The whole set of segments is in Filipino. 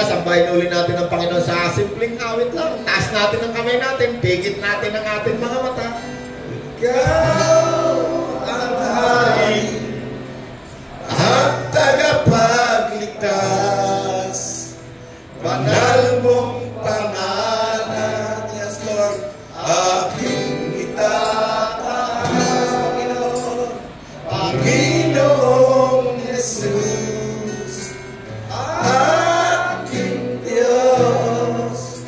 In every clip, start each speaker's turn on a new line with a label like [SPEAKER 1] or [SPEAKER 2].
[SPEAKER 1] sambahin uli natin ang Panginoon sa simpleng awit lang. Taas natin ang kamay natin, pigit natin ang ating mga mata. Ikaw ang hari at tagapagligtas, banal mong pangalan, yes Lord, aking itataas, Panginoon, Panginoong Jesus, aking Diyos,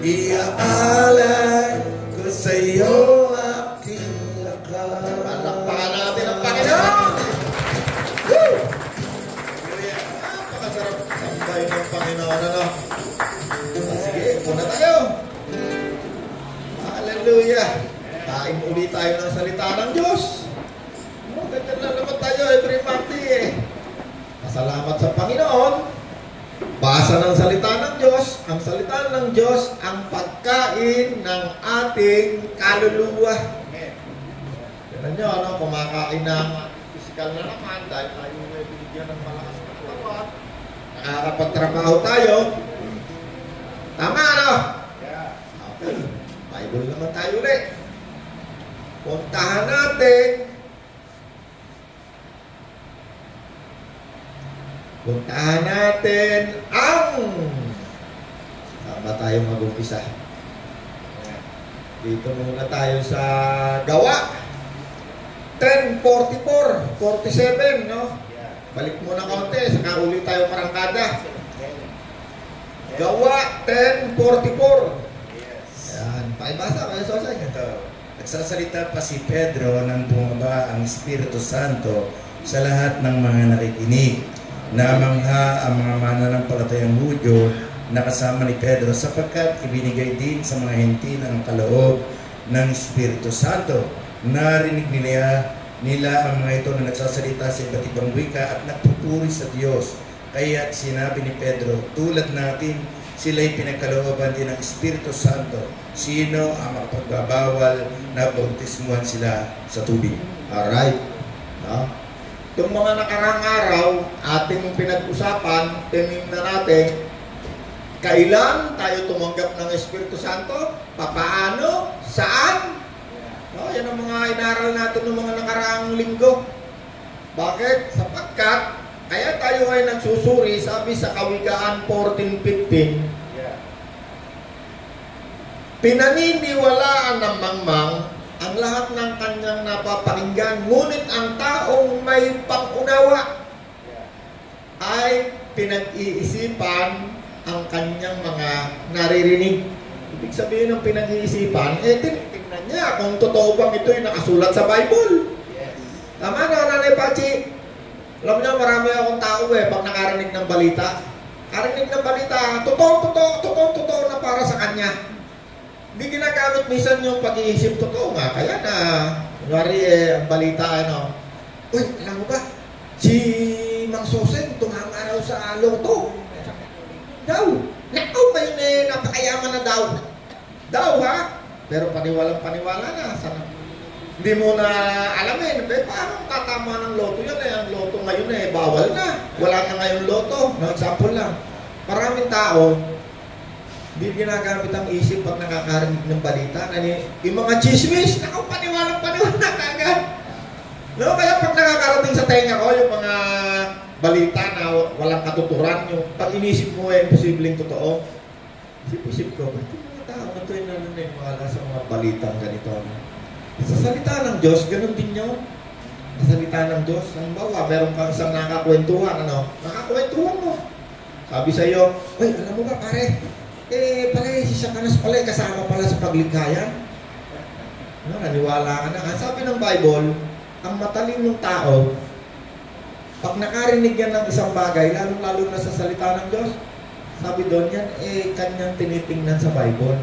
[SPEAKER 1] iaalay ko sa iyo aking lakas. Palakpakan natin ang Panginoon! Woo! Napakasarap sambay ng Panginoon, ano? Sige, muna tayo. Hallelujah! Kain ulit tayo ng salita ng Diyos. Ganyan lang naman tayo every Monday eh. Pasalamat sa Panginoon. Basa ng salita ng Diyos. Ang salita ng Diyos ang pagkain ng ating kaluluwa. Tignan nyo, ano, kumakain ng physical na naman dahil tayo may binigyan ng malakas na katawan. Nakakapagtrabaho tayo. Tama, ano? Okay. Bible naman tayo ulit. Puntahan natin ang saan ba tayo mag-umpisa? Dito muna tayo sa Gawa 10:44, 47, no? Balik muna kaunti, saka ulit tayo marangkada. Gawa 10:44. Yan, pakibasa kayo sa ito.
[SPEAKER 2] Nagsasalita pa si Pedro nang bumaba ang Espiritu Santo sa lahat ng mga nakikinig. Namangha ang mga mananampalatayang Hudyo na kasama ni Pedro sapagkat ibinigay din sa mga Hentil ang kaloob ng Espiritu Santo. Narinig nila ang mga ito na nagsasalita sa iba't ibang wika at nagpupuri sa Diyos. Kaya sinabi ni Pedro, tulad natin, sila'y pinagkalooban din ng Espiritu Santo. Sino ang makapagbabawal na bautismuhan sila sa tubig?
[SPEAKER 1] Alright. No? Itong mga nakarang araw, ating pinag-usapan, tinignan natin, kailan tayo tumanggap ng Espiritu Santo? Papaano? Saan? No, yan ang mga inaral natin ng mga nakaraang linggo. Bakit? Sapagkat, kaya tayo ay nagsusuri, sabi sa Kawikaan 14:15, pinaniniwalaan ng mangmang ang lahat ng kanyang napapakinggan, ngunit ang taong may pangunawa ay pinag-iisipan ang kanyang mga naririnig. Ibig sabihin ng pinag-iisipan, tingnan niya kung totoo bang ito yung nakasulat sa Bible. Tama na, Nanay Pachi? Alam niyo, marami akong tao pag nakarinig ng balita. Karinig ng balita, totoo na para sa kanya. Hindi ginagamit minsan yung pag-iisip, totoo nga. Kaya na, kunwari ang balita, uy, alam mo ba, si Mang Sosen, tumama raw sa loto. Daw. Nakaw ngayon napakayaman na daw. Daw, ha? Pero paniwalang-paniwala na. Sana. Hindi mo na alamin. Paano tatama ng loto yan? Ang loto ngayon bawal na. Wala na ngayon loto. No, example lang. Maraming tao, hindi ginagamit ang isip pag nakakarinig ng balita. Yung mga chismis, naku, paniwalang na kagad. No, kaya pag nakakarating sa tenga ko, yung mga balita na walang katuturan, yung pag inisip mo posibleng totoo, isip ko, ba't yung mga tao na ito yung naniniwala sa mga balitang ganito? Sa salita ng Diyos, ganun din yun. Sa salita ng Diyos, halimbawa, meron kang isang nakakwentuhan, nakakwentuhan mo. Sabi sa iyo, uy, alam mo ba pare, pala si Satanas pala kasama pala sa paglighayan. Naniwala ka na. Sabi ng Bible, ang matalinong tao, pag nakarinig yan ng isang bagay, lalo na sa salita ng Diyos, sabi doon yan, kanyang tinitingnan sa Bible.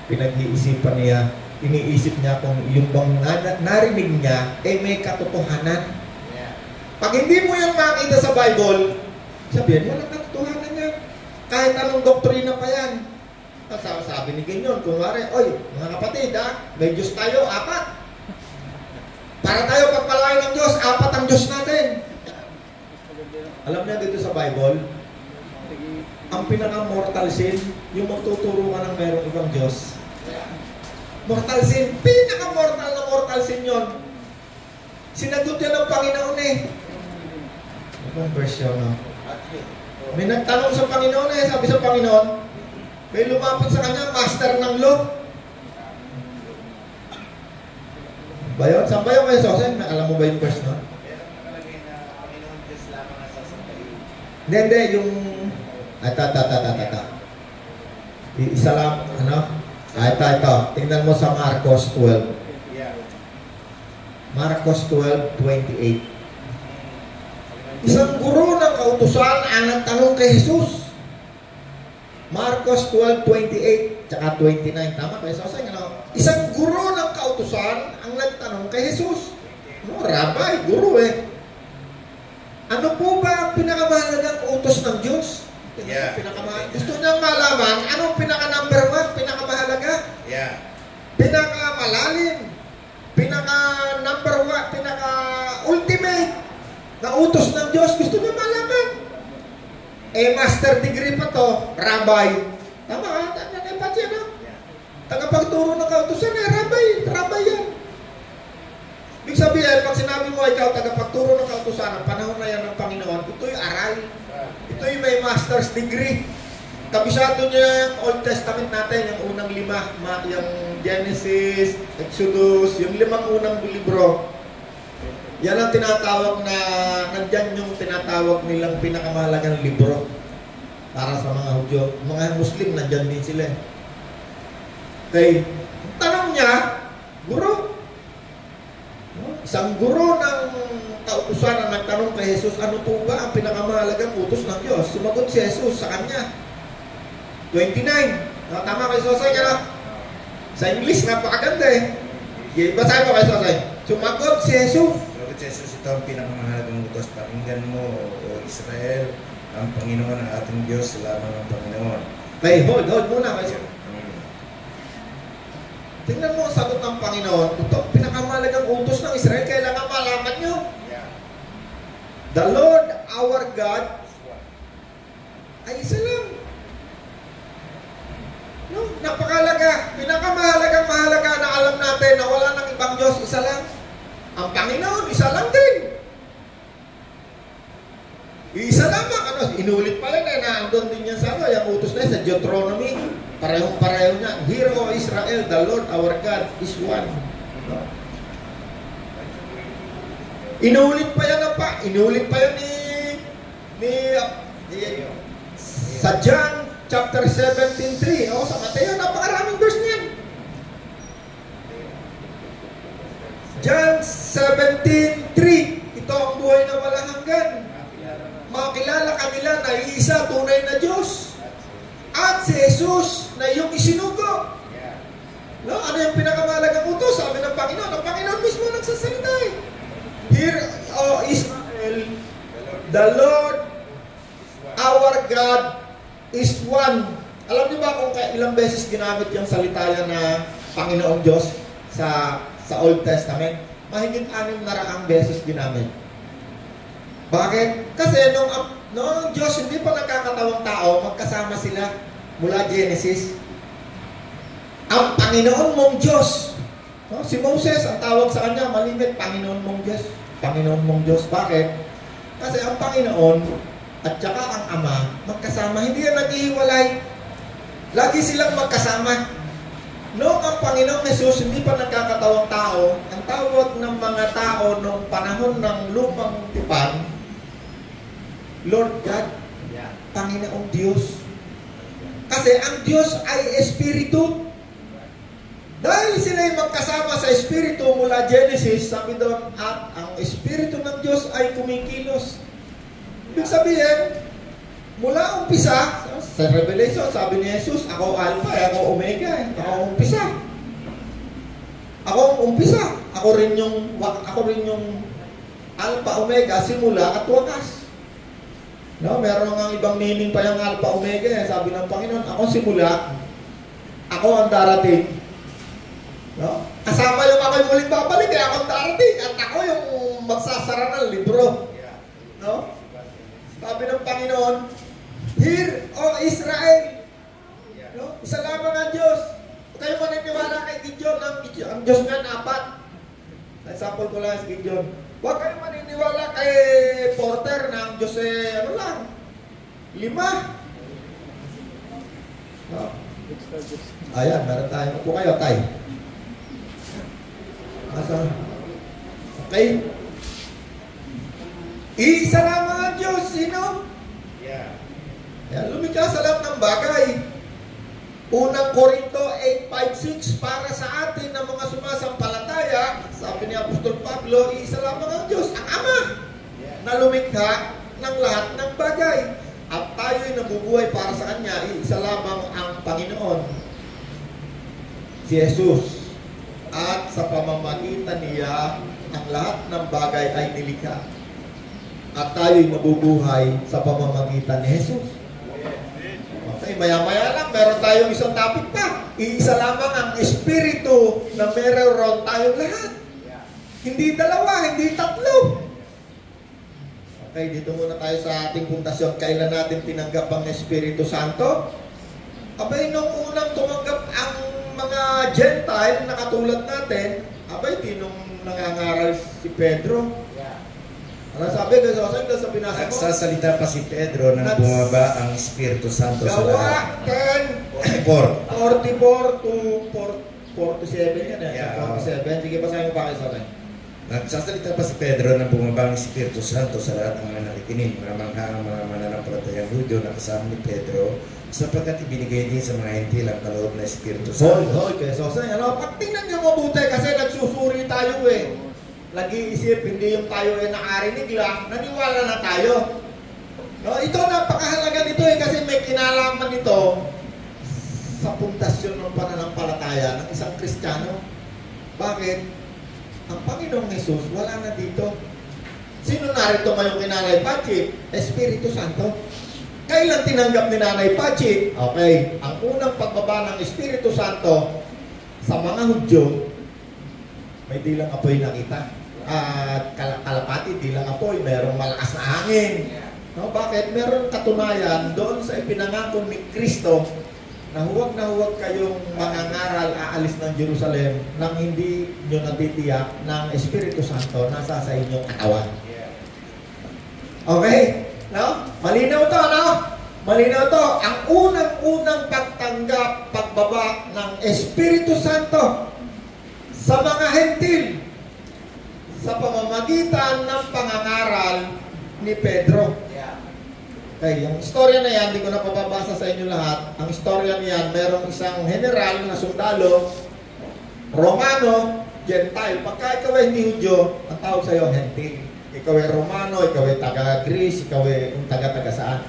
[SPEAKER 1] Pinag-iisipan niya, iniisip niya kung yung bang narinig niya, may katotohanan. Pag hindi mo yung makita sa Bible, sabihin, walang katotohanan yan. Kahit anong doktrina pa yan. Sabi ni Ganyon, kunwari, oy, mga kapatid, may Diyos tayo, 4. Para tayo pagpalain ng Diyos, 4 ang Diyos natin. Alam niya dito sa Bible, Ang pinaka-mortal sin, yung magtuturo ka ng merong ibang Diyos. Mortal sin, pinaka-mortal na mortal sin yun. Sinagot yan ng Panginoon eh. Ibang verse yun, no? May nagtanong sa Panginoon eh, sabi sa Panginoon, may lumapit sa kanya, master ng law. Ba yun? Saan ba yun kayo, Sosen? Alam mo ba yung verse, no? Hindi, yung... Isa lang, ano? Ito. Tingnan mo sa Marcos 12. Marcos 12:28. Isang guro ng kautusan ang nagtanong kay Jesus. Marcos 12:28 tsaka 29. Tama kayo sa ano? Isang guro ng kautusan ang nagtanong kay Jesus. No, rabay, guro eh. Ano po ba ang pinakamahalagang utos ng Diyos? Gusto niyang malaman anong pinaka-number 1, pinakamahalaga? Pinakamalalim, pinaka-number 1, pinaka-ultimate na utos ng Diyos. Gusto niya malaman. Master degree pa to, rabay. Tama ka? Nanipat yan, no? Tagapagturo ng kautusan, rabay yan. Ibig sabihin, pag sinabi mo ikaw, tagapagturo ng kautusan, ang panahon na yan ng Panginoon, ito'y aral. Ito'y may master's degree. Kabisado niya yung Old Testament natin, yung unang 5, yung Genesis, Exodus, yung 5 unang libro. Yan ang tinatawag na, nandyan yung tinatawag nilang pinakamahalagang libro para sa mga Hudyo. Mga Muslim, nandyan din sila. Okay. Tanong niya, guro, isang guro ng kautusan ang nagtanong kay Jesus, ano po ba ang pinakamahalagang utos ng Diyos? Sumagot si Jesus sa kanya. 29. Tama kay Sosay ka na? Sa English, napakaganda eh. Basahin mo kay Sosay. Sumagot si Jesus.
[SPEAKER 2] Sumagot si Jesus, ito ang pinakamahalagang utos. Pakinggan mo, o Israel, ang Panginoon ang ating Diyos, lamang ang Panginoon.
[SPEAKER 1] Okay, hold muna kayo. Tingnan mo ang sagot ng Panginoon. Ito ang pinakamahalagang utos ng Israel. Kailangan malaman nyo. The Lord our God ay isa lang. No? Napakalaga. Pinakamahalagang mahalaga na alam natin na wala nang ibang Diyos, isa lang. Ang Panginoon, isa lang din. Isa lamang. Inulit pa lang na andun din yan sa yung utos na sa Deuteronomy. Parehong-pareho niya. Hear, O Israel, the Lord our God is one. No? Inulit pa yan Inulit pa yan sa John chapter 17:3. Sa Mateo, napakaraming verse niyan. John 17:3. Ito ang buhay na walang hanggan. Makilala kanila na iisa tunay na Diyos. At si Jesus na iyong isinugo. No? Ano yung pinakamahalagang utos? Sabi ng Panginoon. Ang Panginoon mismo nagsasalita eh. Hear, O Israel, the Lord our God is one. Alam niyo ba kung ilang beses ginamit yung salita yan na Panginoong Diyos sa Old Testament? Mahigit 600 beses ginamit. Bakit? Kasi nung Diyos hindi pa nagkakatawang tao, magkasama sila mula Genesis. Ang Panginoon mong Diyos. No? Si Moses, ang tawag sa kanya, malimit, Panginoon mong Diyos. Panginoon mong Diyos. Bakit? Kasi ang Panginoon at saka ang Ama, magkasama. Hindi yan naghihiwalay. Lagi silang magkasama. Noong ang Panginoong Jesus hindi pa nagkakatawang tao, ang tawag ng mga tao noong panahon ng lumang tipan, Lord God, Panginoong Diyos. Kasi ang Diyos ay Espiritu. Dahil sila'y magkasama sa Espiritu mula Genesis, sabi doon, at ang Espiritu ng Diyos ay kumikilos. Ibig sabihin, mula umpisa, sa Revelation, sabi ni Jesus, ako Alpha, ako Omega, ako umpisa. Ako ang umpisa. Ako rin yung Alpha, Omega, simula at wakas. No, meron nga ibang meaning pa yung Alpha, Omega. Sabi ng Panginoon, ako simula, ako ang darating. No? Kasama yung ako'y muling babalik, kaya ako ang darating. At ako yung magsasara ng libro. No? Sabi ng Panginoon, Hear, O Israel. No? Isa lamang ang Diyos. Huwag kayo maniniwala kay Gideon. Ang Diyos nga apat. Example ko lang si Gideon. Huwag kayo maniniwala kay Porter na ang Diyos ano lang, 5. No? Ayan, meron tayo. Upo kayo, tay. Okay? Iisa lamang ang Diyos. Sino? Kaya lumikha sa lahat ng bagay. Unang Korinto 8:5-6, para sa atin na mga sumasampalataya, sabi ni Apostol Pablo, iisa lamang ang Diyos, ang Ama, na lumikha ng lahat ng bagay. At tayo'y nabubuhay para sa Kanya, iisa lamang ang Panginoon, si Jesus. At sa pamamagitan niya, ang lahat ng bagay ay nilikha. At tayo'y nabubuhay sa pamamagitan ni Jesus. Okay, maya-maya lang, meron tayong isang topic pa. Iisa lamang ang Espiritu na meron tayong lahat. Hindi dalawa, hindi tatlo. Okay, dito muna tayo sa ating pundasyon. Kailan natin tinanggap ang Espiritu Santo? Abay, nung unang tumanggap ang mga Gentile na katulad natin, abay, di nung nangangaral si Pedro. Ano sabi ko sa binasa ko?
[SPEAKER 2] Nagsasalita pa si Pedro nang bumaba ang Espiritu Santo sa lahat.
[SPEAKER 1] Gawa 10:44 to 47 yan eh.
[SPEAKER 2] Yeah,
[SPEAKER 1] 47. Sige, basahin mo pa kayo sa akin.
[SPEAKER 2] Nagsasalita pa si Pedro nang bumaba ang Espiritu Santo sa lahat ng mga nakikinig, mamangha ang mga mananampalatayang Hudyo na kasama ni Pedro, sapagkat ibinigay din sa mga Hentil ang kaloob na Espiritu Santo.
[SPEAKER 1] Hoy, kaya pag tingnan nyo mabuti kasi nagsusuri tayo eh. Nag-iisip, hindi yung tayo ay nakarinig lang, naniwala na tayo. No, ito, napakahalaga nito eh, kasi may kinalaman nito sa pundasyon ng pananampalataya ng isang Kristiyano. Bakit? Ang Panginoong Jesus, wala na dito. Sino narito ngayong kay Nanay Pachi? Espiritu Santo. Kailan tinanggap ni Nanay Pachi? Okay, ang unang pagbaba ng Espiritu Santo sa mga Hudyo, may dilang apoy nakita. At kalapati, dilang apoy, mayroong malakas na hangin. No, bakit? Meron katunayan doon sa ipinangako ni Kristo na huwag kayong mangangaral aalis ng Jerusalem nang hindi nyo natitiyak ng Espiritu Santo nasa sa inyong katawan. Okay? No? Malinaw to, no? Malinaw to. Ang unang-unang pagtanggap, pagbaba ng Espiritu Santo sa mga Hentil sa pamamagitan ng pangangaral ni Pedro. Okay, yung istorya na yan, hindi ko na papabasa sa inyo lahat. Ang istorya niyan, merong isang general na sundalo, Romano, Gentile. Pagka ikaw ay hindi Hudyo, ang tawag sa'yo, Hentil. Ikaw ay Romano, ikaw ay taga-Greece, ikaw ay taga-taga saan.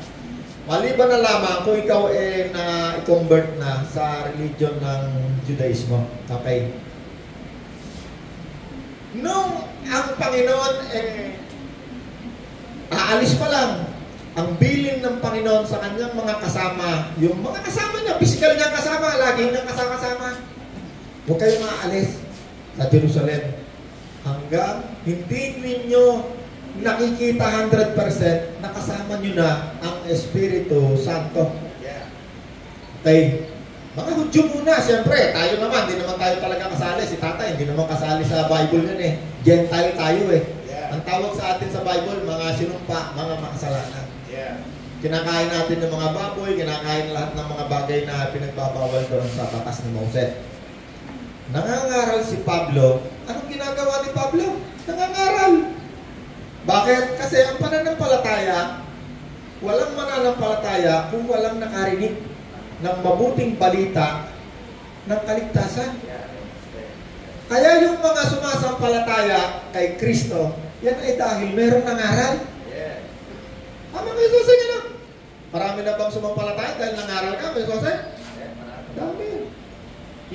[SPEAKER 1] Maliban na lamang kung ikaw ay na-convert na sa religion ng Judaismo. Okay. Nung ang Panginoon aalis pa lang, ang bilin ng Panginoon sa kanyang mga kasama, yung mga kasama niya, physical niya kasama, lagi niyang kasama-kasama. Huwag kayo maalis sa Jerusalem hanggang hindi ninyo nakikita 100% na kasama niyo na ang Espiritu Santo. Okay. Mga Hudyo muna, siyempre, tayo naman, hindi naman tayo talaga kasali. Si Tatay, hindi naman kasali sa Bible yun eh. Gentile tayo eh. Ang tawag sa atin sa Bible, mga sinumpa, mga makasalanan. Kinakain natin ng mga baboy, kinakain lahat ng mga bagay na pinagbabawal doon sa batas ni Moses. Nangangaral si Pablo. Anong ginagawa ni Pablo? Nangangaral. Bakit? Kasi ang pananampalataya, walang mananampalataya kung walang nakarinig ng mabuting balita ng kaligtasan. Kaya yung mga sumasampalataya kay Kristo, yan ay dahil meron nangaral. Tama kayo, Jose, ano? Marami na bang sumampalataya dahil nangaral ka, kayo, Jose? Dami.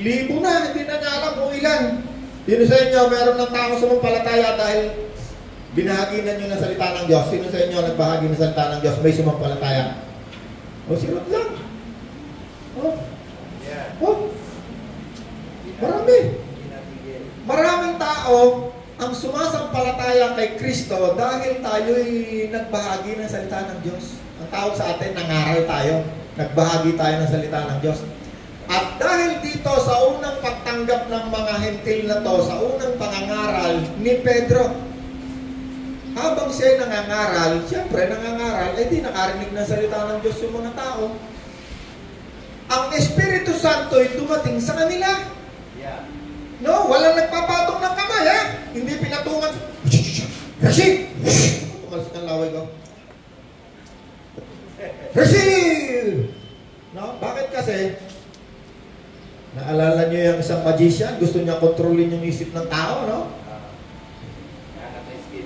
[SPEAKER 1] Libo na, hindi na niya alam kung ilan. Sino sa inyo, meron ng tao sumampalataya dahil binahagi na nyo ng salita ng Diyos? Sino sa inyo nagbahagi ng salita ng Diyos, may sumampalataya? O, sirot lang. Marami. Maraming tao ang sumasampalataya kay Kristo dahil tayo'y nagbahagi ng salita ng Diyos. Ang tawag sa atin, nangaral tayo. Nagbahagi tayo ng salita ng Diyos. At dahil dito sa unang pagtanggap ng mga hentil na to, sa unang pangangaral ni Pedro, habang siya nangangaral, siyempre nangangaral, di nakarinig ng salita ng Diyos yung mga tao. Ang Espiritu Santo ay dumating sa kanila. No, walang nagpapatong ng kamay, ha? Hindi pinatungan. Hershey! Tumalsik ang laway ko. Hershey! No? Bakit kasi? Naalala niyo yung isang magician, gusto niya kontrolin yung isip ng tao, no?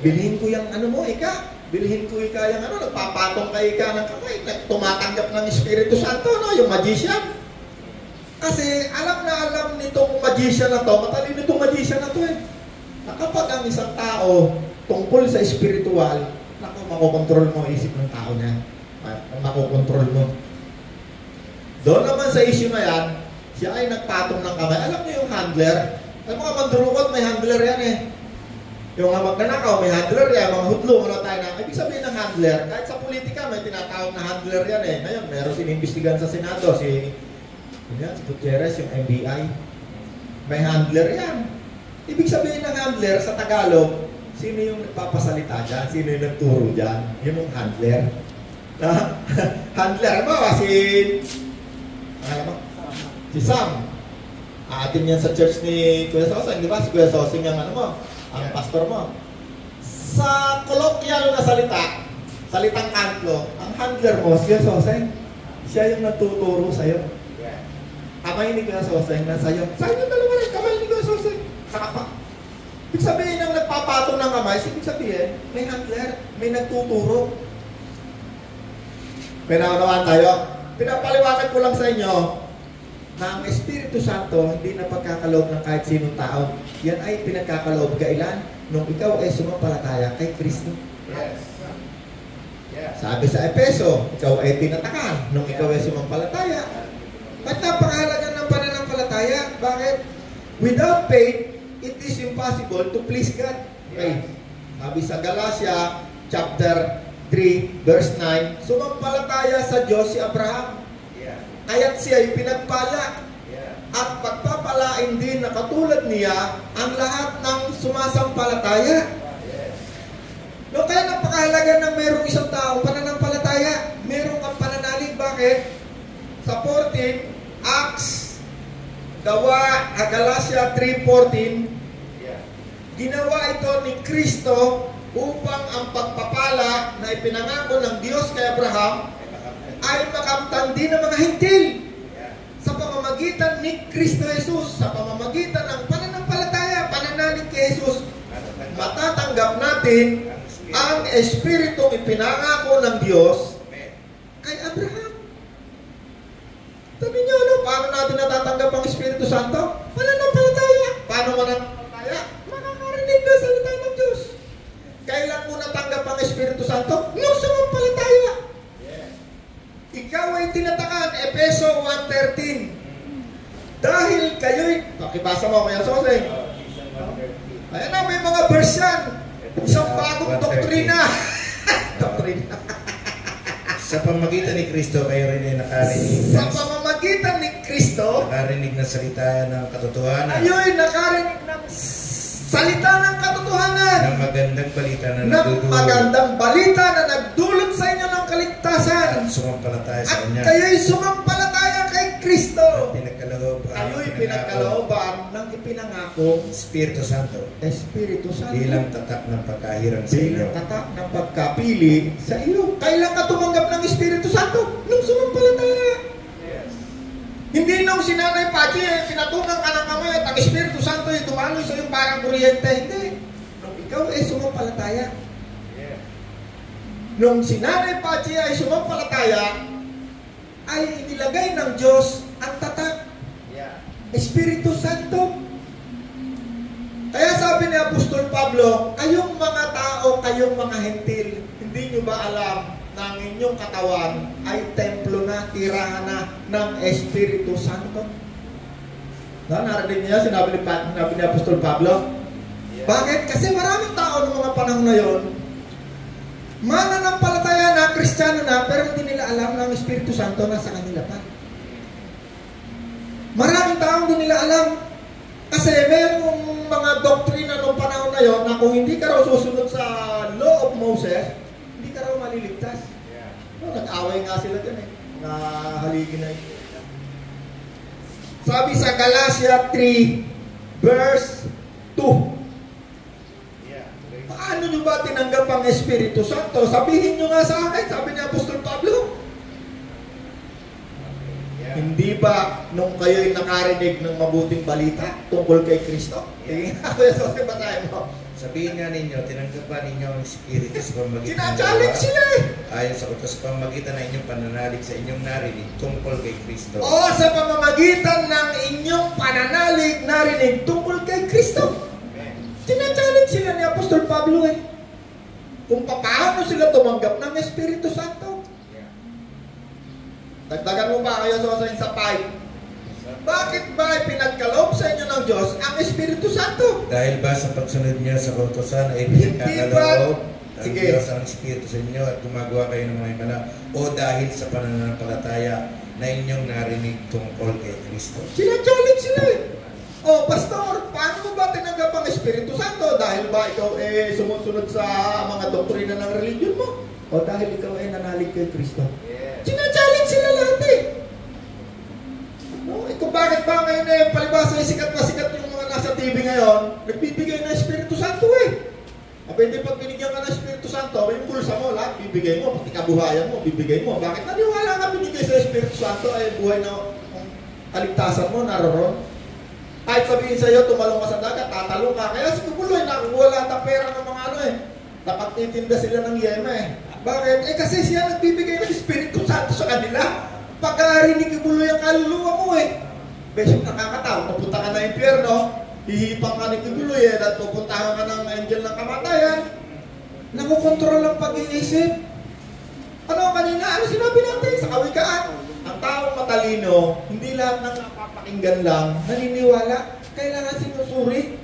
[SPEAKER 1] Bilhin ko yung ano mo, ika. Bilhin ko ika yung ano, nagpapatong kay ika ng kamay. Tumatanggap ng Espiritu Santo, no? Yung magician. Kasi alam na alam nitong magician na to, matalino itong magician na to eh. Na kapag ang isang tao tungkol sa spiritual, naku, makokontrol mo ang isip ng tao niya. Makokontrol mo. Doon naman sa issue na yan, siya ay nagpatong ng kamay. Alam niyo yung handler? Alam mga mandurukot, may handler yan eh. Yung mga magnanakaw, may handler yan. Mga hudlong, ano tayo na. Ibig sabihin ng handler, kahit sa politika, may tinatawag na handler yan eh. Ngayon, meron sinimbestigan sa Senado, si Gutierrez, yung NBI. May handler yan. Ibig sabihin ng handler sa Tagalog, sino yung nagpapasalita dyan? Sino yung nagturo dyan? Yun yung handler. Handler mo, si Sam. Atin yan sa church ni Kuya Soseng, di ba? Si Kuya Soseng yung ano mo, ang pastor mo. Sa colloquial na salitang kantlo, ang handler mo, si Kuya Soseng, siya yung nagtuturo sa'yo. Kamay ni Kuya Soseng na sa'yo. Saan yung dalawa rin? Kamay ni Kuya Soseng. Saka pa. Ibig sabihin ng nagpapatong ng kamay, ibig sabihin, may handler, may nagtuturo. Pinaunawan tayo. Pinapaliwanag ko lang sa inyo na ang Espiritu Santo hindi na pagkakaloob ng kahit sinong tao. Yan ay pinagkakaloob kailan? Nung ikaw ay sumampalataya kay Kristo.
[SPEAKER 2] Yes.
[SPEAKER 1] Sabi sa Epeso, ikaw ay tinatakan nung ikaw ay sumampalataya. At napakahalaga ng pananampalataya. Bakit? Without faith, it is impossible to please God. Okay. Sabi sa Galatia, chapter 3, verse 9, sumampalataya sa Diyos si Abraham. Kaya't siya ay pinagpala. At pagpapalain din na katulad niya ang lahat ng sumasampalataya. No, kaya napakahalaga na mayroong isang tao pananampalataya. Mayroong kang pananalig. Bakit? Sa 14, Acts, Galatia 3:14, ginawa ito ni Kristo upang ang pagpapala na ipinangako ng Diyos kay Abraham ay makamtan din ng mga hintil sa pamamagitan ni Kristo Jesus, sa pamamagitan ng pananampalataya, pananalig kay Jesus, matatanggap natin ang Espiritong ipinangako ng Diyos kay Abraham. Sabi niyo, ano? Paano natin natatanggap ang Espiritu Santo? Pananampalataya. Paano mananampalataya? Makakarinig na salita ng Diyos. Kailan mo natanggap ang Espiritu Santo? Nung sumampalataya. Ikaw ay tinatakan, Efeso 1:13. Dahil kayo'y, pakibasa mo kaya Soseng. Ayan na, may mga verse yan. Isang bagong doktrina. Doktrina.
[SPEAKER 2] Sa pamamagitan ni Kristo, kayo rin ay nakarinig.
[SPEAKER 1] Sa pamamagitan ni Kristo,
[SPEAKER 2] nakarinig ng salita ng katotohanan.
[SPEAKER 1] Ayo'y nakarinig ng salita ng katotohanan.
[SPEAKER 2] Ng magandang balita na
[SPEAKER 1] ng magandang balita na nagdulot sa inyo ng kaligtasan.
[SPEAKER 2] At sumampalataya sa
[SPEAKER 1] Kanya. At kayo'y sumampalataya kay Kristo. Kayo'y pinagkalooban ng ipinangako
[SPEAKER 2] Espiritu Santo.
[SPEAKER 1] Espiritu Santo.
[SPEAKER 2] Bilang tatak ng pagkahirang sa iyo.
[SPEAKER 1] Bilang tatak ng pagkapili sa iyo. Kailan ka tumanggap ng Espiritu Santo? Nung sumampalataya. Hindi nung si Nanay Pachi, pinatungan ka ng kamay at ang Espiritu Santo ay dumaloy sa iyong parang kuryente. Hindi. Nung ikaw ay sumampalataya. Nung si Nanay Pachi ay sumampalataya, ay inilagay ng Diyos ang tatak. Espiritu Santo. Kaya sabi ni Apostol Pablo, kayong mga tao, kayong mga hentil, hindi nyo ba alam na ang inyong katawan ay templo na, tirahan na ng Espiritu Santo? Narinig niya, sinabi ni Apostol Pablo. Bakit? Kasi maraming tao ng mga panahon na yon, mananampalataya na Kristiyano na, pero hindi nila alam na ang Espiritu Santo nasa kanila pa. Maraming tao hindi nila alam. Kasi merong mga doktrina noong panahon na yon na kung hindi ka raw susunod sa law of Moses, hindi ka raw maliligtas. Nag-away nga sila dyan na haligi na ito. Sabi sa Galatia 3, verse 2. Paano nyo ba tinanggap ang Espiritu Santo? Sabihin nyo nga sa akin, sabi ni Apostol Pablo. Hindi ba nung kayo'y nakarinig ng mabuting balita tungkol kay Kristo?
[SPEAKER 2] Sabihin nga ninyo, tinanggap ba ninyo ang Espiritu sa pamagitan
[SPEAKER 1] Sina-challenge sila eh.
[SPEAKER 2] Ayon sa utos sa pamamagitan ng inyong pananalig sa inyong narinig tungkol kay Kristo.
[SPEAKER 1] Oo, sa pamamagitan ng inyong pananalig narinig tungkol kay Kristo. Sina-challenge sila ni Apostol Pablo eh. Kung paano sila tumanggap ng Espiritu Santo. Dagdagan mo ba kayo sa 5? Bakit ba pinagkaloob sa inyo ng Diyos ang Espiritu Santo?
[SPEAKER 2] Dahil ba sa pagsunod niyo sa kautosan ay pinagkaloob ng Diyos ang Espiritu sa inyo at gumagawa kayo ng mga himala o dahil sa pananampalataya na inyong narinig tungkol kay Kristo?
[SPEAKER 1] Sina-challenge sila eh. Oh, Pastor, paano mo ba tinanggap ang Espiritu Santo? Dahil ba ikaw sumusunod sa mga doktrina ng religion mo? O dahil ikaw nanalig kay Kristo? Sina-challenge sila lahat eh. No, kung bakit ba ngayon palibasa sikat na sikat yung mga nasa TV ngayon, nagbibigay ng Espiritu Santo eh. Hindi pag binigyan ka ng Espiritu Santo, yung bulsa mo, lahat bibigay mo, pati kabuhayan mo, bibigay mo. Bakit naniwala ka binigay sa Espiritu Santo ay buhay na kaligtasan mo, naroon? Kahit sabihin sa iyo, tumalong ka sa dagat, tatalong ka. Kaya si Kubuloy, nakukuha lahat ang pera ng mga dapat titinda sila ng yema eh. Bakit? Kasi siya nagbibigay ng Espiritu Santo sa kanila. Pagkarinig ni Kubuloy ang kaluluwa mo eh. Besok nakakatawa, pupunta ka na impyerno, hihipang ka ni Kubuloy eh, at pupuntahan ka ng angel ng kamatayan. Nakukontrol ang pag-iisip. Ano kanina? Ano sinabi natin sa kawikaan? Ang taong matalino, hindi lahat ng napapakinggan lang, naniniwala, kailangan sinusuri.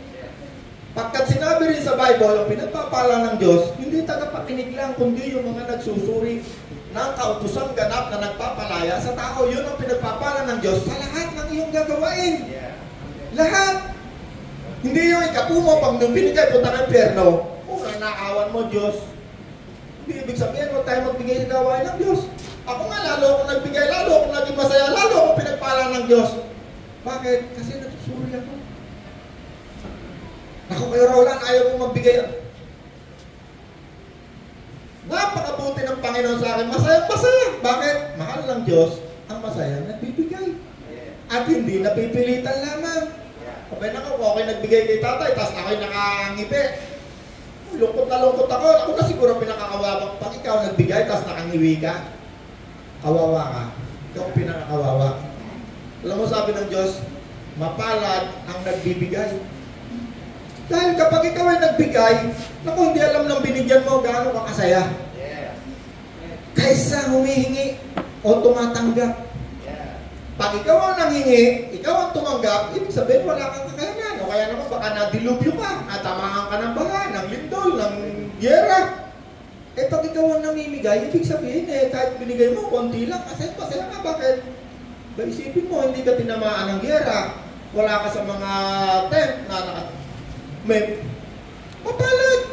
[SPEAKER 1] Pagkat sinabi rin sa Bible, ang pinagpapala ng Diyos, hindi tagapakinig lang, kundi yung mga nagsusuri ng kautosang ganap na nagpapalaya sa tao. Yun ang pinagpapala ng Diyos sa lahat ng iyong gagawain. Lahat. Hindi yung ikapumo, pag nung binigay punta ng impyerno, kung nanakawan mo Diyos, hindi ibig sabihin mo tayo magbigay sa gawain ng Diyos. Ako nga, lalo ako nagbigay, lalo ako naging masaya, lalo ako pinagpala ng Diyos. Bakit? Kasi nagsusuri ako. Ako kayo Roland, ayaw mo magbigay. Napakabuti ng Panginoon sa akin. Masaya. Bakit? Mahal ng Diyos ang masaya nagbibigay. At hindi napipilitan lamang. Sabay na ko, okay nagbigay kay tatay, tapos ako'y nakangipi. Lungkot na lungkot ako. Ako na siguro pinakakawawang pag ikaw nagbigay, tapos nakangiwi ka. Kawawa ka. Ikaw ang pinakakawawa. Alam mo sabi ng Diyos, mapalad ang nagbibigay. Dahil kapag ikaw ay nagbigay, naku, hindi alam ng binigyan mo gaano ka kasaya. Kaysa humihingi o tumatanggap. Pag ikaw ang nanghingi, ikaw ang tumanggap, ibig sabihin wala kang kakayanan. O kaya naman baka nadilubyo ka, natamaan ka ng baha, ng lindol, ng gyera. Pag ikaw ang namimigay, ibig sabihin kahit binigay mo, konti lang, kasi pasaya ka. Bakit? Ba isipin mo, hindi ka tinamaan ng gyera. Wala ka sa mga tent na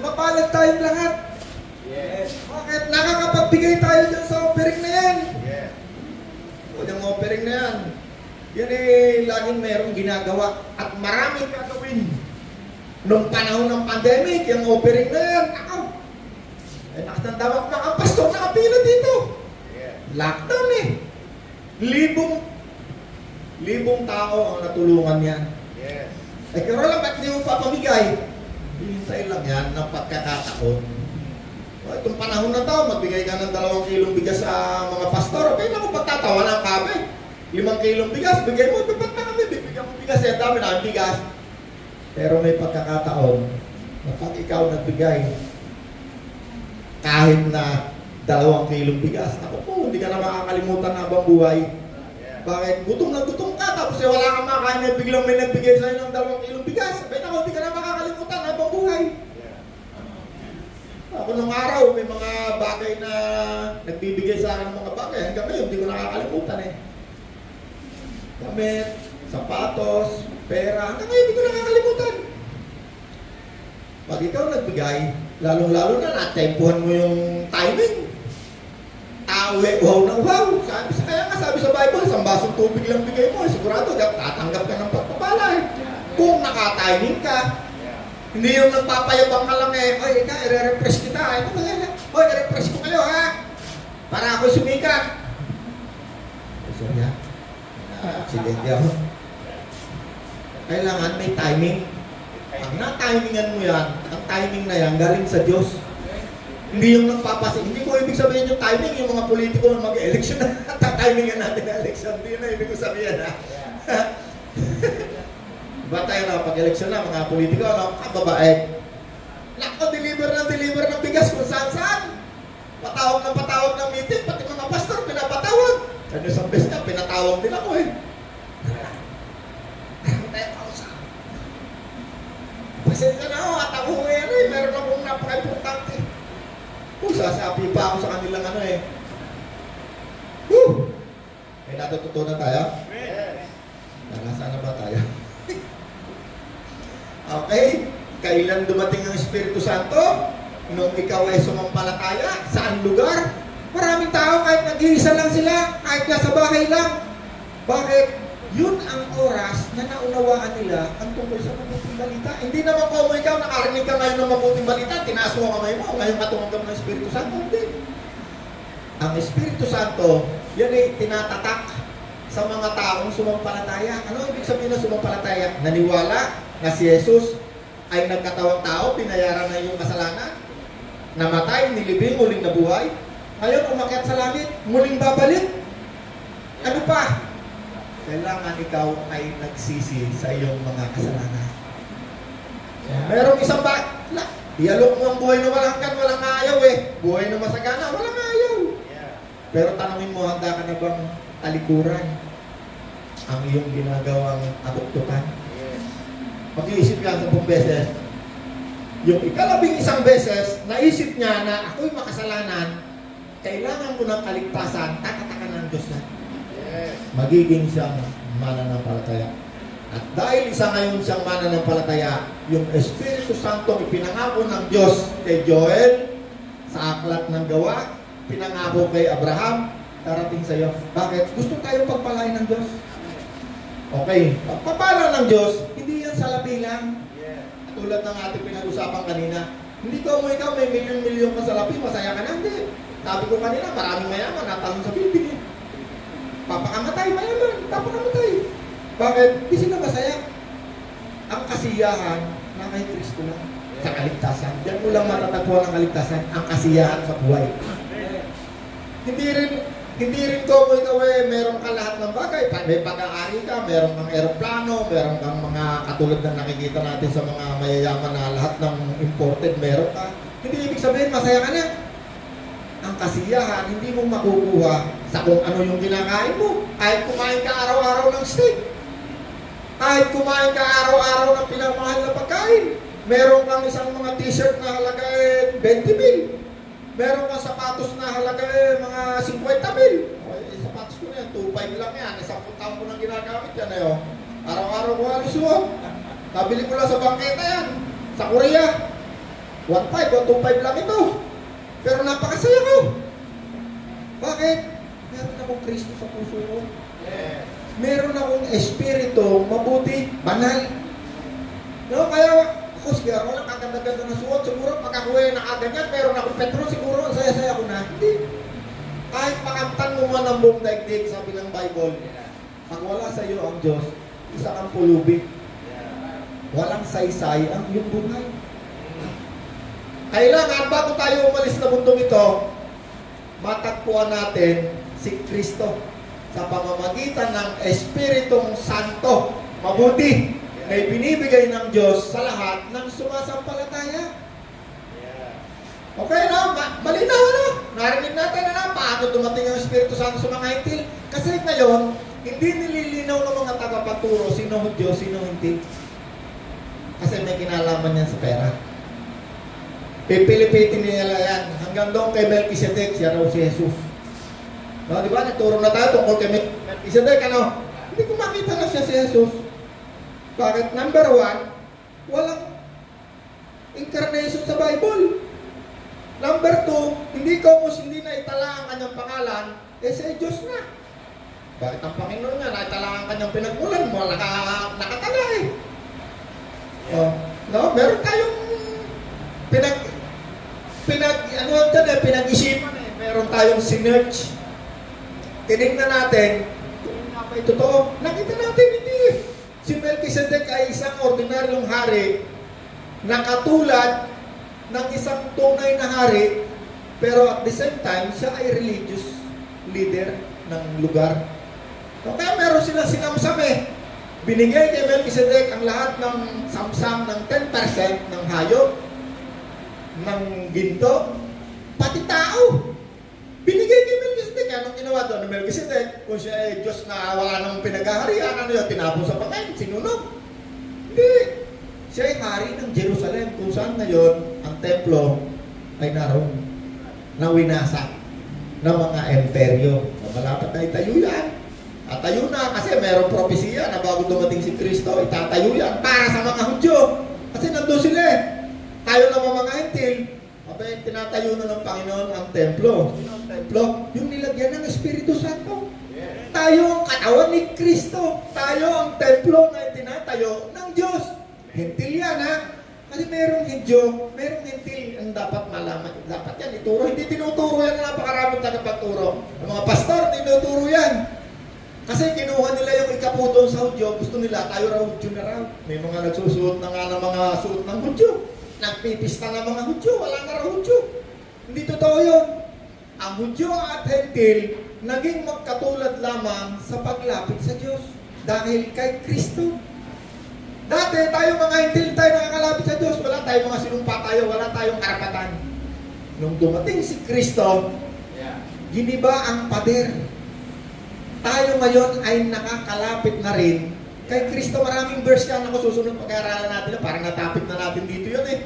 [SPEAKER 1] mapalad tayong lahat. Yes. Bakit? Nakakapagbigay tayo dyan sa offering na yan. Yes. O yung offering na yan, yan laging mayroong ginagawa at maraming gagawin. Nung panahon ng pandemic, yung offering na yan, nakatanda ko na ang pastor nakapila dito. Yeah. Lockdown libong tao ang natulungan yan. Yes. Pero lang, ba't di mo papamigay? Hintay lang yan ng pagkakataon. Itong panahon na to, magbigay ka ng 2 kilong bigas sa mga pastor. Okay na kung pagtatawanan kami. 5 kilong bigas, bigay mo, ba't na kami? Bibigyan mo bigas, dami na ang bigas. Pero may pagkakataon na pag ikaw nagbigay, kahit na 2 kilong bigas, ako po, hindi ka na makakalimutan habang buhay. Bakit? Gutom na gutom ka, tapos wala kang makain, biglang may nagbigay sa'yo ng 2 kilong bigas. Sabay na, hindi ka na makakalimutan habang buhay. Ako nung araw, may mga bagay na nagbibigay sa akin ng mga bagay. Hanggang ngayon, hindi ko nakakalimutan eh. Damit, sapatos, pera. Hanggang ngayon, hindi ko nakakalimutan. Pag ikaw nagbigay, lalong-lalo na natempuhan mo yung timing. Tawe, wow na wow. Kaya nga sabi sa Bible, isang basong tubig lang bigay mo. Sigurado, tatanggap ka ng pagpapala eh. Kung nakatiming ka, hindi yung nagpapayabang ka lang eh, oy, ika, i-refresh kita. Oy, i-refresh ko kayo ha. Para ako'y sumikat. Sorry ha. Aksidente ako. Kailangan may timing. Pag na-timingan mo yan, ang timing na yan, galing sa Diyos. Hindi yung nagpapasi. Hindi ko ibig sabihin yung timing, yung mga politiko na mag-election na ta-timingan natin na election. Hindi na ibig ko sabihin ha. Diba tayo na pag-eleksyon na, mga politiko, ano, kababae. Nako, deliver ng bigas kung saan-saan. Patawag ng meeting, pati mga pastor, pinapatawag. Ano sa best na, pinatawag din ako eh. Tayo pausa. Pasensya na ako, at ako ngayon eh, meron akong napaka-importante. Sasapi pa ako sa kanilang ano eh. Woo! May natututunan tayo? Yes. Nasaan na ba tayo? Okay, kailan dumating ang Espiritu Santo? Nung ikaw ay sumampalataya, saan lugar? Maraming tao kahit nag-iisa lang sila, kahit nasa bahay lang. Bakit? Yun ang oras na naunawaan nila ang tungkol sa mabuting balita. Hindi naman po mo ikaw, nakarinig ka ngayon ng mabuting balita, tinaas mo kamay mo, ngayon katungan ng Espiritu Santo. Hindi. Ang Espiritu Santo, yan ay tinatatak sa mga taong sumampalataya. Ano ibig sabihin ng sumampalataya? Naniwala na si Jesus ay nagkatawang tao, binayaran na yung kasalanan, namatay, nilibing, muling nabuhay. Ngayon, umakyat sa langit, muling babalik. Ano pa? Kailangan ikaw ay nagsisi sa iyong mga kasalanan. Merong isang dialog mo ang buhay na walang ayaw eh. Buhay na masagana, walang ayaw. Pero tanongin mo, handa ka na bang talikuran ang iyong ginagawang abuktukan? Mag-iisip yan 10 beses. Yung ikalabing isang beses, naisip niya na ako'y makasalanan, kailangan mo ng kaligtasan, tatatakan ng Diyos na. Yes. Magiging siyang mananampalataya. At dahil isa ngayon siyang mananampalataya, yung Espiritu Santo ipinangako ng Diyos kay Joel sa aklat ng gawa, pinangako kay Abraham, darating sa iyo. Bakit? Gusto tayo pagpalain ng Diyos. Okay, pagpapala ng Diyos, hindi yan sa labi lang. Tulad ng ating pinag-usapan kanina, hindi ko mo ikaw may milyon-milyon ka sa labi, masaya ka na, hindi. Sabi ko kanina, maraming mayaman, natalong sa building eh. Papakamatay, mayaman, papakamatay. Bakit? Hindi sila masaya. Ang kasiyahan na kay Kristo lang sa kaligtasan. Diyan mo lang matatagpuan ang kaligtasan, ang kasiyahan sa buhay. Hindi rin ko ikaw eh, meron ka lahat ng bagay. May pag-aari ka, meron kang aeroplano, meron kang mga katulad na nakikita natin sa mga mayayaman na lahat ng imported, meron ka. Hindi ibig sabihin, masaya ka na. Ang kasiyahan, hindi mo makukuha sa kung ano yung kinakain mo. Kahit kumain ka araw-araw ng steak. Kahit kumain ka araw-araw ng pinamahal na pagkain. Meron kang isang mga t-shirt na halaga 20,000. Meron kang sapatos na halaga mga 50,000. Okay, sapatos ko na yan, 2.5 lang yan. 10 taon ko nang ginagamit yan eh. Araw-araw ko halos yun. Nabili ko lang sa bangketa yan. Sa Korea. 1.5 o 2.5 lang ito. Pero napakasaya ko. Bakit? Meron akong Kristo sa puso ko. Meron akong espiritu, mabuti, banal. No, kaya ako siguro, walang kaganda-ganda na suot. Siguro, pag ako nakaganyan, meron akong petrol, siguro, saya-saya ko na. Hindi. Kahit makamtan mo man ang buong daigdig, sabi ng Bible, pag wala sa iyo ang Diyos, isa kang pulubi. Walang saysay ang iyong buhay. Kailangan, bago tayo umalis na mundong ito, matagpuan natin si Kristo sa pamamagitan ng Espiritong Santo. Mabuti na ibinibigay ng Diyos sa lahat ng sumasampalataya. Okay, no? Malinaw, no? Narinig natin na paano dumating ang Espiritu Santo sa mga hintil. Kasi ngayon, hindi nililinaw ng mga tagapagturo sino Diyos, sino hindi. Kasi may kinalaman yan sa pera. Pipilipitin nila yan. Hanggang doon kay Melchizedek, siya raw si Jesus. No, di ba? Nagturo na tayo tungkol kay Melchizedek, ano? Hindi ko makita na siya si Jesus. Bakit? Number 1, walang incarnation sa Bible. Number 2, hindi na itala ang kanyang pangalan, sa Diyos na. Bakit ang Panginoon nga, naitala ang kanyang pinagmulan mo, nakatala eh. Oh, no, meron tayong pinag-isipan eh. Meron tayong sinerch. Tinignan natin, kung nga ba'y totoo, nakita natin hindi. Si Melchizedek ay isang ordinaryong hari na katulad ng isang tunay na hari, pero at the same time, siya ay religious leader ng lugar. So, kaya meron silang sinamsam eh. Binigay kay Melchizedek ang lahat ng samsam ng 10% ng hayop, ng ginto, pati tao. Binigay kay Melchizedek. Anong ginawa doon ng Melchizedek? Kung siya ay Diyos na wala namang pinag-aharian, ano yun? Tinapon sa pangay, sinunog. Hindi. Siya ay hari ng Jerusalem, kung saan ngayon ang templo ay naroon na winasak ng mga emperyo. Malapit na itayo yan. Tatayo na kasi mayroong propesiya na bago dumating si Kristo, itatayo yan para sa mga Hudyo. Kasi nandun sila eh. Tayo naman mga Hentil, tinatayo na ng Panginoon ang templo. Ang templo, yung nilagyan ng Espiritu Santo. Tayo ang katawan ni Kristo. Tayo ang templo na tinatayo ng Diyos. Hentil yan ha. Kasi merong Hudyo, merong Hentil ang dapat malaman. Dapat yan ituro. Hindi tinuturo yan na napakaraming tagapagturo. Ang mga pastor, tinuturo yan. Kasi kinuha nila yung ikaputol sa Hudyo, gusto nila, tayo raw Hudyo na raw. May mga nagsusuot na nga ng mga suot ng Hudyo. Nagpipista ng mga Hudyo, wala na raw Hudyo. Hindi totoo yun. Ang Hudyo at Hentil, naging magkatulad lamang sa paglapit sa Diyos. Dahil kay Kristo. Dati, tayo mga Hentil, tayo nakakalapit sa Diyos. Wala tayong mga sinumpa tayo, wala tayong karapatan. Nung dumating si Kristo, giniba ang pader. Tayo ngayon ay nakakalapit na rin kay Kristo. Maraming verse yan ako susunod pag-aaralan natin. Parang natapit na natin dito yun eh.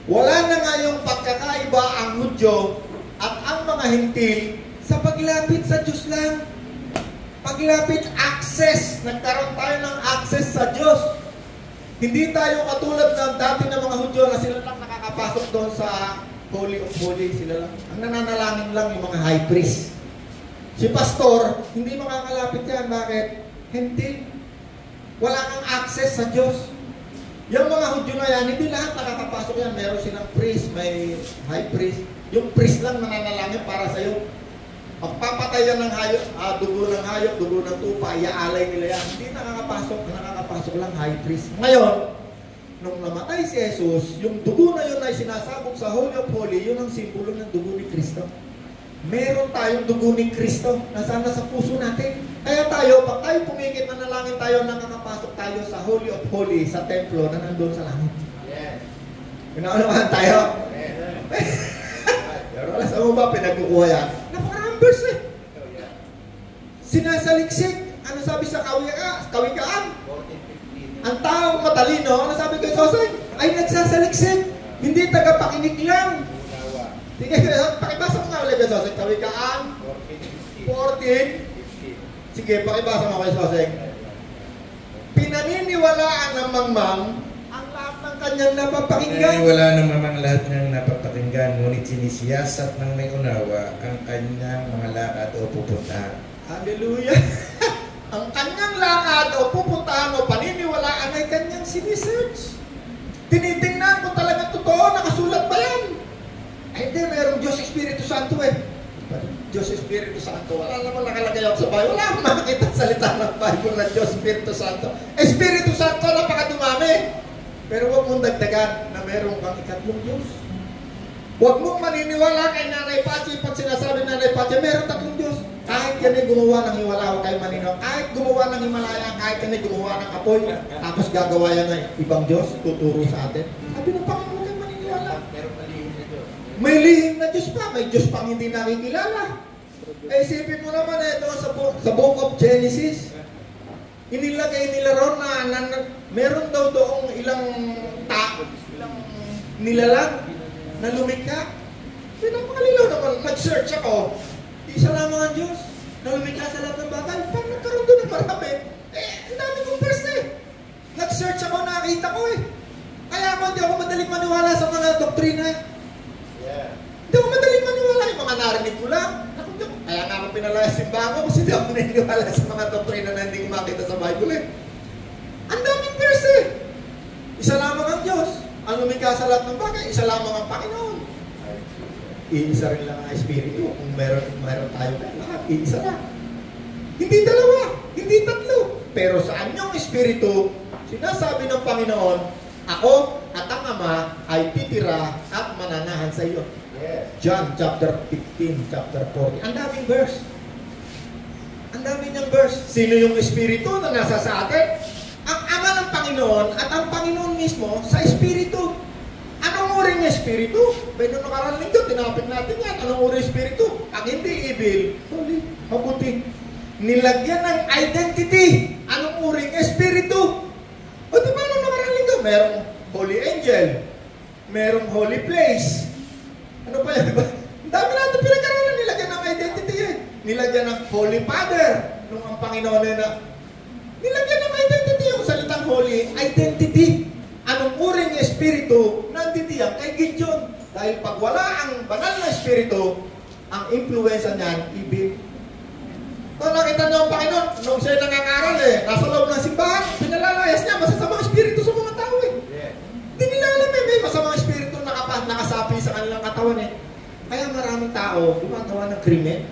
[SPEAKER 1] Wala na nga yung pagkakaiba ang Hudyo at ang mga Hentil sa paglapit sa Diyos lang. Paglapit, access. Nagkaroon tayo ng access sa Diyos. Hindi tayo katulad ng dati ng mga Hudyo na sila lang nakakapasok doon sa Holy of Holy. Sila lang. Ang nananalangin lang yung mga high priest. Si pastor, hindi makakalapit yan. Bakit? Hentil. Wala kang access sa Diyos. Yung mga Hudyo na yan, hindi lahat nakakapasok yan. Meron silang priest, may high priest. Yung priest lang nananalangin para sa'yo. Magpapatay yan ng hayop, dugo ng hayop, dugo ng tupa, iaalay nila yan. Hindi nakakapasok. Nakakapasok lang high priest. Ngayon, nung namatay si Jesus, yung dugo na yun ay sinasabog sa Holy of Holy, yun ang simbolo ng dugo ni Kristo. Meron tayong dugo ni Kristo na sana sa puso natin. Kaya tayo, pag tayo pumikit na nalangin tayo, nakakapasok tayo sa Holy of Holy, sa templo na nandun sa langit. Yes. Pinaunawahan tayo? Yes. Pero alas mo ba, pinagkukuha yan? Napakaraming verse eh. Sinasaliksik. Ano sabi sa kawikaan? Ang taong matalino, ano sabi kay Joseph? Ay nagsasaliksik. Hindi tagapakinig lang. Sige, pakibasa mo nga ulit kay Joseph. Kawikaan 14. Sige, pakibasa mo kay Joseph. Pinaniniwalaan ng mangmang ang lahat ng kanyang napapakinggan.
[SPEAKER 2] Pinaniniwalaan ng mamang lahat ng napapakinggan, ngunit sinisiyasat ng may unawa ang kanyang mga lakad o pupuntahan.
[SPEAKER 1] Hallelujah! Ang kanyang lakad o pupuntahan o paniniwalaan ay kanyang sinisearch. Tinitingnan kung talaga totoo, nakasulat ba yan? Ay hindi, mayroong Diyos Espiritu Santo eh. Diyos Espiritu Santo, wala naman nakalagay ako sa Bible. Wala akong makakita salita ng Bible na Diyos Espiritu Santo. Espiritu Santo, napakadumami. Pero huwag mong dagdagan na mayroong kang ikatlong Diyos. Huwag mong maniniwala kay Nanay Pachi pag sinasabi Nanay Pachi, mayroong tatlong Diyos. Kahit yan ay gumawa ng hiwala, kayo maninaw. Kahit gumawa ng Himalaya, kahit yan ay gumawa ng apoy, tapos gagawa yan ng ibang Diyos, tuturo sa atin. Sabi ng Panginoon, kayo maniniwala. May lihim na Diyos pa, may Diyos pang hindi nakikilala. Eh, isipin mo naman ito sa Book of Genesis. Inilagay nila ron na meron daw doong ilang nilalang na lumikha. Pinapakalinaw naman, nag-search ako. Isa lamang ang Diyos na lumikha sa lahat ng bagay. Paano nagkaroon doon ng marami? Ang dami kong verse eh. Nag-search ako, nakita ko eh. Kaya ako, hindi ako madaling maniwala sa mga doktrina. Hindi ako madaling maniwala. Yung mga narinig ko lang. Kaya nga ako pinalaya simbahan ko kasi hindi ako naniniwala sa mga doktrina na hindi ko makita sa Bible eh. Ang daming verse eh. Isa lamang ang Diyos. Ang lumikha sa lahat ng bagay, isa lamang ang Panginoon. Iisa rin lang ang Espiritu. Kung meron tayo lahat, iisa lang. Hindi dalawa, hindi tatlo. Pero sa anyong Espiritu, sinasabi ng Panginoon, ako at ang Ama ay titira at mananahan sa iyo. Yes. John chapter 15, chapter 40. Ang daming verse. Ang daming niyang verse. Sino yung Espiritu na nasa sa atin? Ang Ama ng Panginoon at ang Panginoon mismo sa Espiritu. Anong uri ng Espiritu? Pwede nakaraan linggo, tinapit natin yan. Anong uri ng Espiritu? Ang hindi evil, holy, mabuti. Nilagyan ng identity. Anong uri ng Espiritu? O di ba nung nakaraan linggo? Merong holy angel. Merong holy place. Ano pa yan? Diba? Ang dami natin pinagkaroon, nilagyan ng identity eh. Nilagyan ng Holy Father. Nung ang Panginoon na nilagyan ng identity yung salitang holy, identity. Anong uri ng Espiritu nanditiyak kay Gideon? Dahil pag wala ang banal na Espiritu, ang influensya niyan, ibig. Kung nakita niyo ang Panginoon, nung siya nangangaral eh, nasa loob ng simbahan, pinalalayas niya, masasamang Espiritu sa mga tao eh. Hindi nila alam eh, may masamang Espiritu nakasapi sa kanilang katawan eh. Kaya maraming tao gumagawa ng krimen.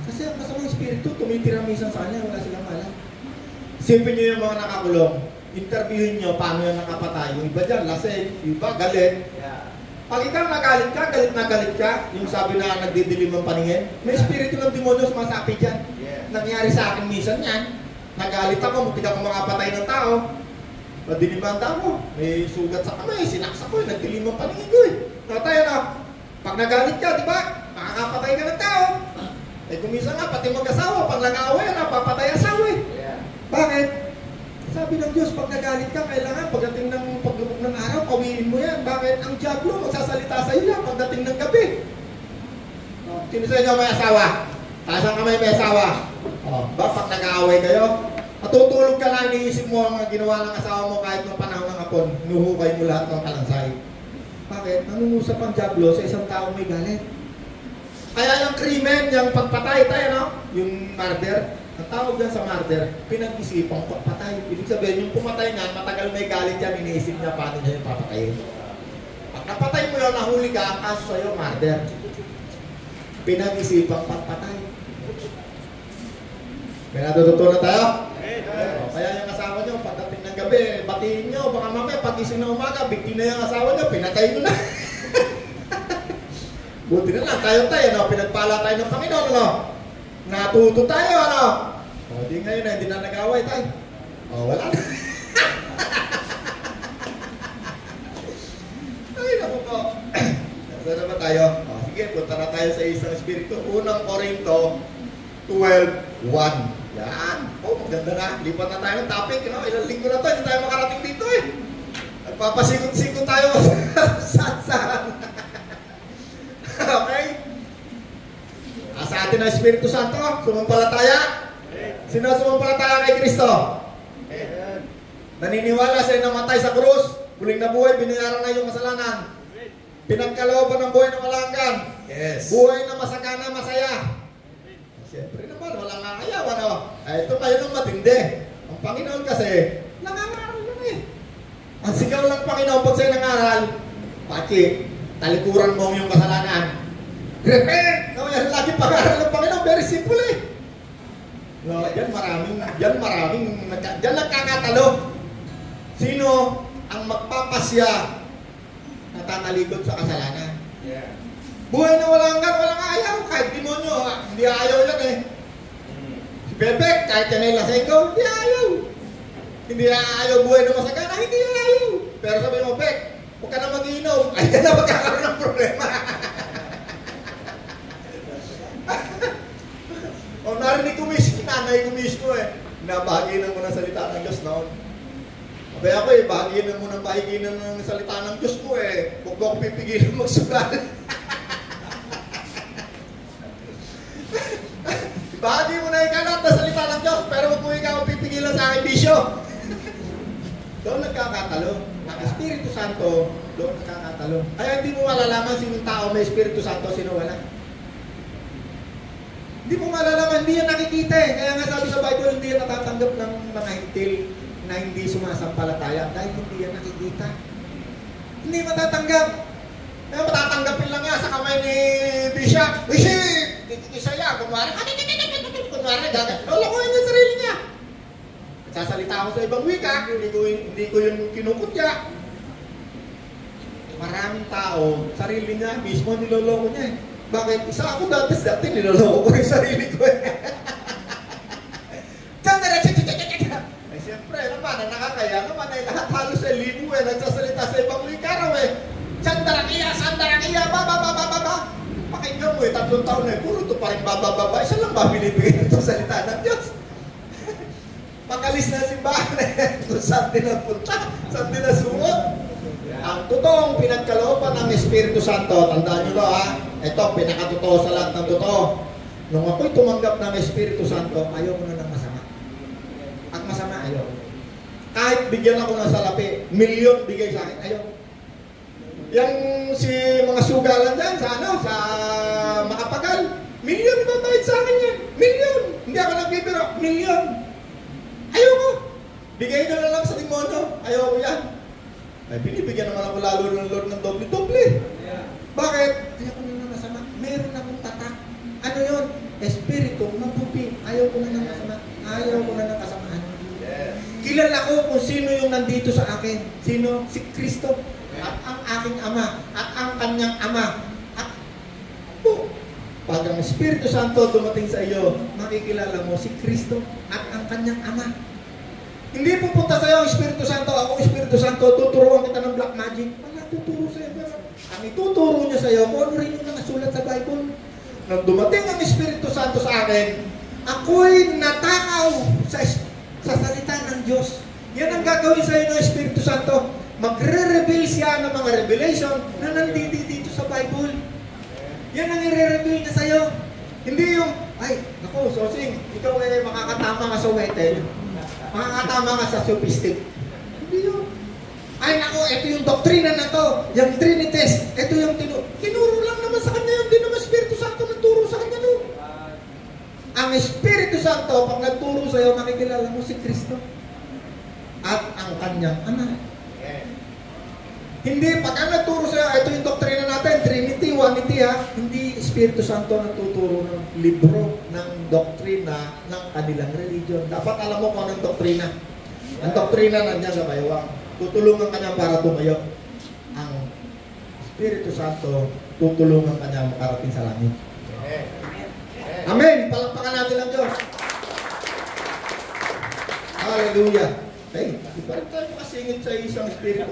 [SPEAKER 1] Kasi ang masamang Espiritu, tumitira minsan sa kanila, wala silang alam. Isipin niyo yung mga nakakulong. Interviewin nyo paano yung nakapatay. Yung iba dyan, lasing, yung iba galit. Pag ikaw nagalit ka, galit na galit ka, yung sabi na nagdidilim ang paningin, may espiritu ng demonyo sumasapi dyan. Nangyari sa akin minsan yan. Nagalit ako, muntik ako makapatay ng tao. Madilim ang tao. May sugat sa kamay, sinaksak ko, nagdilim ang paningin ko eh. Tatay na, pag nagalit ka, di ba? Makakapatay ka ng tao. Eh kung minsan nga, pati mag-asawa, pag nag-aaway, napapatay asawa eh. Bakit? Sabi ng Diyos, pag nagalit ka, kailangan pagdating ng paglubog ng araw, pawiin mo yan. Bakit? Ang diablo magsasalita sa iyo yan pagdating ng gabi. Sino sa inyo may asawa? Taas ang kamay may asawa. Ba, pag nag-aaway kayo, matutulog ka lang, iniisip mo ang ginawa ng asawa mo kahit ng panahon ng hapon, nuhukay mo lahat ng kalansay. Bakit? Nanungusap ang diablo sa isang taong may galit. Kaya yung krimen, yung pagpatay tayo, no? Yung murder, ang tawag dyan sa murder, pinag-isipang pagpatay. Ibig sabihin, yung pumatay nga, matagal may galit yan, iniisip niya paano niya yung papatayin. Pag napatay mo yun, nahuli ka, ang kaso sa'yo, murder. Pinag-isipang pagpatay. May natututunan tayo? Kaya yung asawa nyo, pagdating ng gabi, batiin nyo, baka mamaya, pagising na umaga, bigti na yung asawa nyo, pinatay nyo na. Buti na lang, tayo, no? Pinagpala tayo ng Panginoon, no? Natuto tayo, ano? O, di ngayon na, hindi na nag-away tayo. O, wala na. Ay, naku po. Saan naman tayo? O, sige, punta na tayo sa isang espiritu. Unang Korinto 12:1. Yan. O, maganda na. Lipat na tayo ng topic. No? Ilang linggo na to, hindi tayo makarating dito eh. Nagpapasikot-sikot tayo saan-saan. Okay? Sa atin ang Espiritu Santo, sumampalataya. Sino sumampalataya kay Kristo? Naniniwala siya namatay sa krus, huling na buhay, binayaran na yung kasalanan. Pinagkalooban ng buhay na malanggan.
[SPEAKER 2] Yes.
[SPEAKER 1] Buhay na masagana, masaya. Siyempre naman, walang ayaw, ano? Ito kayo ng matindi. Ang Panginoon kasi, nangangaral lang eh. Ang sigaw ng Panginoon, pag sa'yo nangaral, pati, talikuran mo yung kasalanan. Repent! No, yan lagi pangaral ng Panginoon. Very simple eh. No, yan maraming nagkakatalo. Sino ang magpapasya na tatalikod sa kasalanan? Yeah. Buhay na walang ayaw. Kahit demonyo, hindi ayaw yan eh. Si Bebek, kahit yan ay lasenggo, hindi ayaw. Hindi ayaw buhay na masagana, hindi ayaw. Pero sabi mo, Bek, huwag ka na mag-inom. Ayan na magkakaroon ng problema. O narinig ko nanay ko mismo eh. Nabahagi lang mo ng salita ng Diyos noon. Kaya ako bahagi na muna pahiginan ng salita ng Diyos ko Huwag mo ako pipigilan magsugal. Bahagi mo na ikalat na salita ng Diyos, pero huwag mo ikaw pipigilan sa aking bisyo. Doon nagkakatalo. Ang Espiritu Santo, doon nagkakatalo. Kaya hindi mo malalaman sinong tao may Espiritu Santo, sino wala. Hindi mo malalaman, hindi yan nakikita Kaya nga sabi sa Bible, hindi yan natatanggap ng mga hintil na hindi sumasampalataya dahil hindi yan nakikita. Hindi matatanggap. Kaya matatanggapin lang nga sa kamay ni Bishop. Bishop! Isaya, kunwari, gagat. Lolokohin niya sarili niya. Sasalita ako sa ibang wika, hindi ko yung kinukutya. Maraming tao, sarili niya, mismo niloloko niya Bakit? Isa ako dati niloloko ko yung sarili ko Ay siyempre naman, ang nakakaya naman ay lahat halos sa libo nagsasalita sa ibang wika raw Sandarakiya, baba. Pakinggan mo 3 taon puro to pa rin baba. Isa lang ba binibigay ito salita ng Diyos? Pakalis na simbahan kung saan din napunta, saan din nasunod. Ang totoong pinagkalooban ng Espiritu Santo, tandaan nyo ito, pinakatotoo sa lahat ng totoo. Nung ako'y tumanggap ng Espiritu Santo, ayaw ko na ng masama. Ang masama, ayaw. Kahit bigyan ako ng salapi, milyon bigay sa akin, ayaw. Yang si mga sugalan dyan sa Makapagal, milyon ibabayad sa akin yan. Milyon. Hindi ako nagbibiro. Milyon. Ayaw ko. Bigay nyo na lang sa demonyo. Ayaw ko yan. Ay, binibigyan naman ako lalo ng Lord ng doble-doble. Bakit? Ayaw ko na ng masama. Meron akong tatak. Ano yun? Espiritu, mabuti. Ayaw ko na ng masama. Ayaw ko na ng kasamaan. Kilala ko kung sino yung nandito sa akin. Sino? Si Kristo. At ang aking ama, at ang kanyang ama. At pag ang Espiritu Santo dumating sa iyo, makikilala mo si Kristo at ang kanyang ama. Hindi pupunta sa iyo ang Espiritu Santo, ako Espiritu Santo, tuturuan kita ng black magic. Wala tuturo sa iyo. Ang ituturo niya sa iyo, kung ano rin yung nakasulat sa Bible. Nang dumating ang Espiritu Santo sa akin, ako'y natakaw sa salita ng Diyos. Yan ang gagawin sa iyo ng Espiritu Santo. Magre-reveal siya ng mga revelation na nandito dito sa Bible. Yan ang i-reveal niya sa'yo. Hindi yung, ay, naku, Sosing, ikaw makakatama ka sa wetel. Makakatama ka sa sophistic. Hindi yun. Ay, naku, ito yung doktrina na to. Yung Trinities. Ito yung tinuro lang naman sa kanya yun. Hindi naman Espiritu Santo nagturo sa kanya nun. Ang Espiritu Santo, pag nagturo sa'yo, makikilala mo si Kristo. At ang kanyang ama. Hindi, pag ang nagturo sa'yo, ito yung doktrina natin, Trinity, Onity hindi Espiritu Santo nagtuturo ng libro ng doktrina ng kanilang religion. Dapat alam mo kung anong doktrina. Ang doktrina nandiyan sa baywang. Tutulungan ka niya para tumayo. Ang Espiritu Santo, tutulungan ka niya makarating sa langit. Amen! Palakpakan natin ang Diyos. Hallelujah! Hey, di pa rin tayo makasingit sa isang Espiritu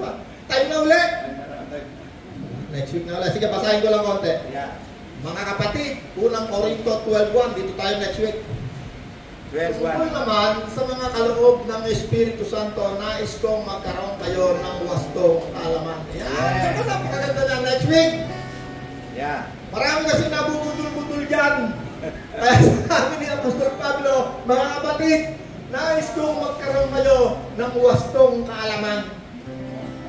[SPEAKER 1] Tayo na ulit. Next week na ulit. Sige, basahin ko lang konti. Mga kapatid, unang Korinto 12:1. Dito tayo next week. 12:1. Naman, sa mga kaloob ng Espiritu Santo, nais kong magkaroon kayo ng wastong kaalaman. Yan. Ito napakaganda na next week. Marami kasi nabubudol-budol dyan. Kaya sabi ni Apostol Pablo, mga kapatid, nais kong magkaroon kayo ng wastong kaalaman.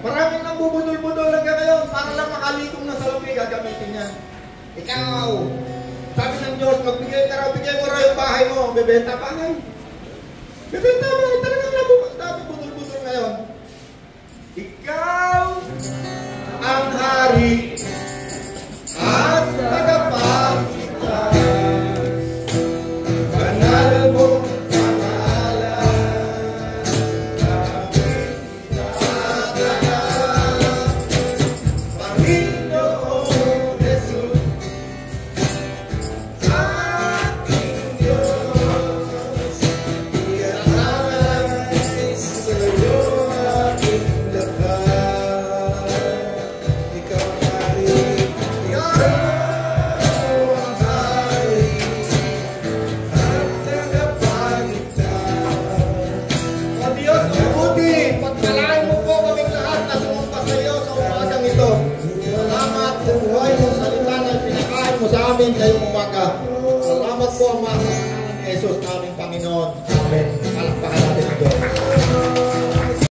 [SPEAKER 1] Maraming nang bubudol-budol lang ngayon para lang makalikom ng salapi, gagamitin niya. Ikaw, sabi ng Diyos, magbigay ka raw, bigay mo raw yung bahay mo, bebenta bahay. Bebenta bahay, talagang nabubudol-budol ngayon. Ikaw ang hari at tagapagligtas, banal mo ikaw ating Panginoon. Amen.